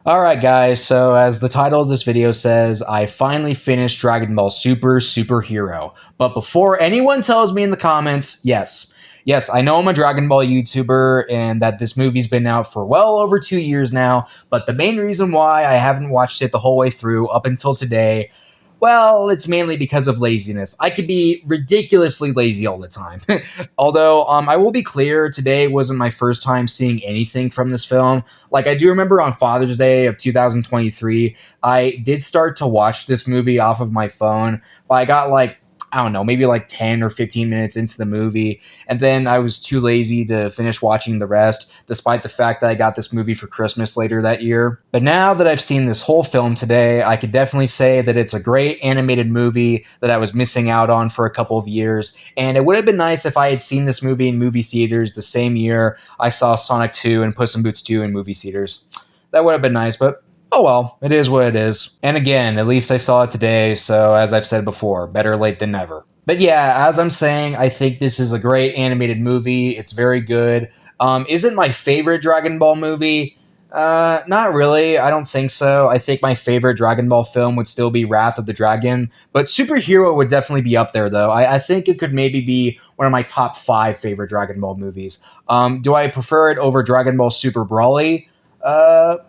Alright guys, so as the title of this video says, I finally finished Dragon Ball Superhero. But before anyone tells me in the comments, yes, I know I'm a Dragon Ball YouTuber and that this movie's been out for well over 2 years now, but the main reason why I haven't watched it the whole way through up until today, well, it's mainly because of laziness. I could be ridiculously lazy all the time. Although, I will be clear, today wasn't my first time seeing anything from this film. Like, I do remember on Father's Day of 2023, I did start to watch this movie off of my phone, but I got like, I don't know, maybe like 10 or 15 minutes into the movie. And then I was too lazy to finish watching the rest, despite the fact that I got this movie for Christmas later that year. But now that I've seen this whole film today, I could definitely say that it's a great animated movie that I was missing out on for a couple of years. And it would have been nice if I had seen this movie in movie theaters the same year I saw Sonic 2 and Puss in Boots 2 in movie theaters. That would have been nice, but oh well, it is what it is. And again, at least I saw it today, so as I've said before, better late than never. But yeah, as I'm saying, I think this is a great animated movie. It's very good. Is it my favorite Dragon Ball movie? Not really. I don't think so. I think my favorite Dragon Ball film would still be Wrath of the Dragon, but Superhero would definitely be up there, though. I think it could maybe be one of my top five favorite Dragon Ball movies. Do I prefer it over Dragon Ball Super Broly?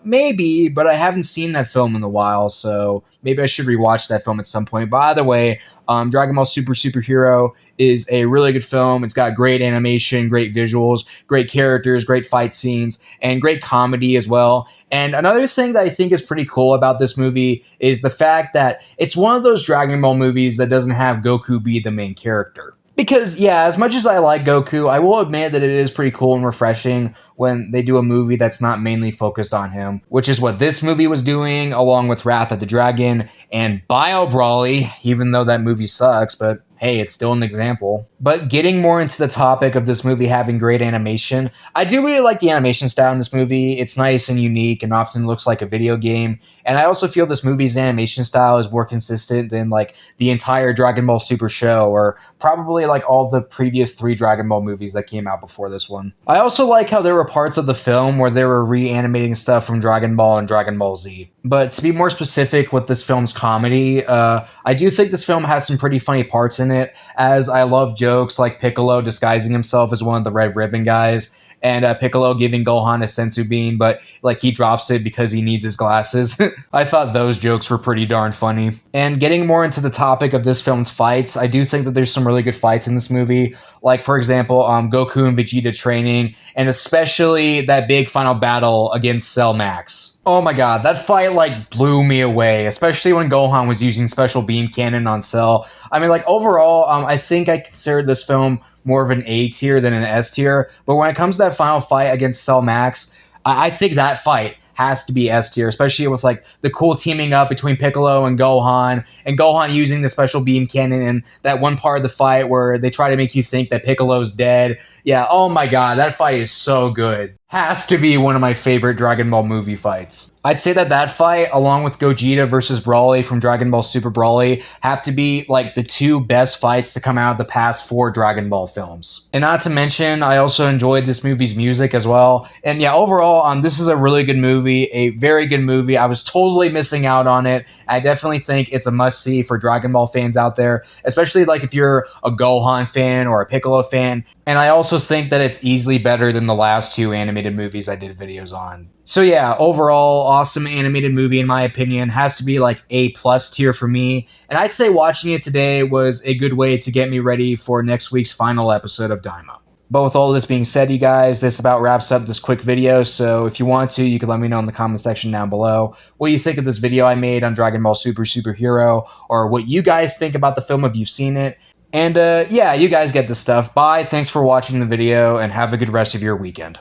Maybe, but I haven't seen that film in a while, so maybe I should rewatch that film at some point. But either way, Dragon Ball Superhero is a really good film. It's got great animation, great visuals, great characters, great fight scenes, and great comedy as well. And another thing that I think is pretty cool about this movie is the fact that it's one of those Dragon Ball movies that doesn't have Goku be the main character. Because, yeah, as much as I like Goku, I will admit that it is pretty cool and refreshing when they do a movie that's not mainly focused on him, which is what this movie was doing, along with Wrath of the Dragon and Bio Brawly, even though that movie sucks, but hey, it's still an example. But getting more into the topic of this movie having great animation, I do really like the animation style in this movie. It's nice and unique and often looks like a video game. And I also feel this movie's animation style is more consistent than like the entire Dragon Ball Super show, or probably like all the previous three Dragon Ball movies that came out before this one. I also like how there were parts of the film where they were reanimating stuff from Dragon Ball and Dragon Ball Z. But to be more specific with this film's comedy, I do think this film has some pretty funny parts in it, as I love jokes like Piccolo disguising himself as one of the Red Ribbon guys, and Piccolo giving Gohan a sensu bean, but like he drops it because he needs his glasses. I thought those jokes were pretty darn funny. And getting more into the topic of this film's fights, I do think that there's some really good fights in this movie. Like, for example, Goku and Vegeta training, and especially that big final battle against Cell Max. Oh my god, that fight like blew me away, especially when Gohan was using special beam cannon on Cell. I mean, like overall, I think I considered this film more of an A tier than an S tier. But when it comes to that final fight against Cell Max, I think that fight has to be S tier, especially with like the cool teaming up between Piccolo and Gohan using the special beam cannon, and that one part of the fight where they try to make you think that Piccolo's dead. Yeah, oh my god, that fight is so good. Has to be one of my favorite Dragon Ball movie fights. I'd say that fight, along with Gogeta versus Broly from Dragon Ball Super Broly, have to be like the two best fights to come out of the past four Dragon Ball films. And not to mention, I also enjoyed this movie's music as well. And yeah, overall, this is a really good movie, a very good movie. I was totally missing out on it. I definitely think it's a must-see for Dragon Ball fans out there, especially like if you're a Gohan fan or a Piccolo fan. And I also think that it's easily better than the last two animated movies I did videos on. So yeah, overall, awesome animated movie in my opinion. Has to be like A plus tier for me. And I'd say watching it today was a good way to get me ready for next week's final episode of Daima. But with all this being said, you guys, this about wraps up this quick video. So if you want to, you can let me know in the comment section down below what you think of this video I made on Dragon Ball Superhero, or what you guys think about the film if you've seen it. And yeah, you guys get this stuff. Bye, thanks for watching the video, and have a good rest of your weekend.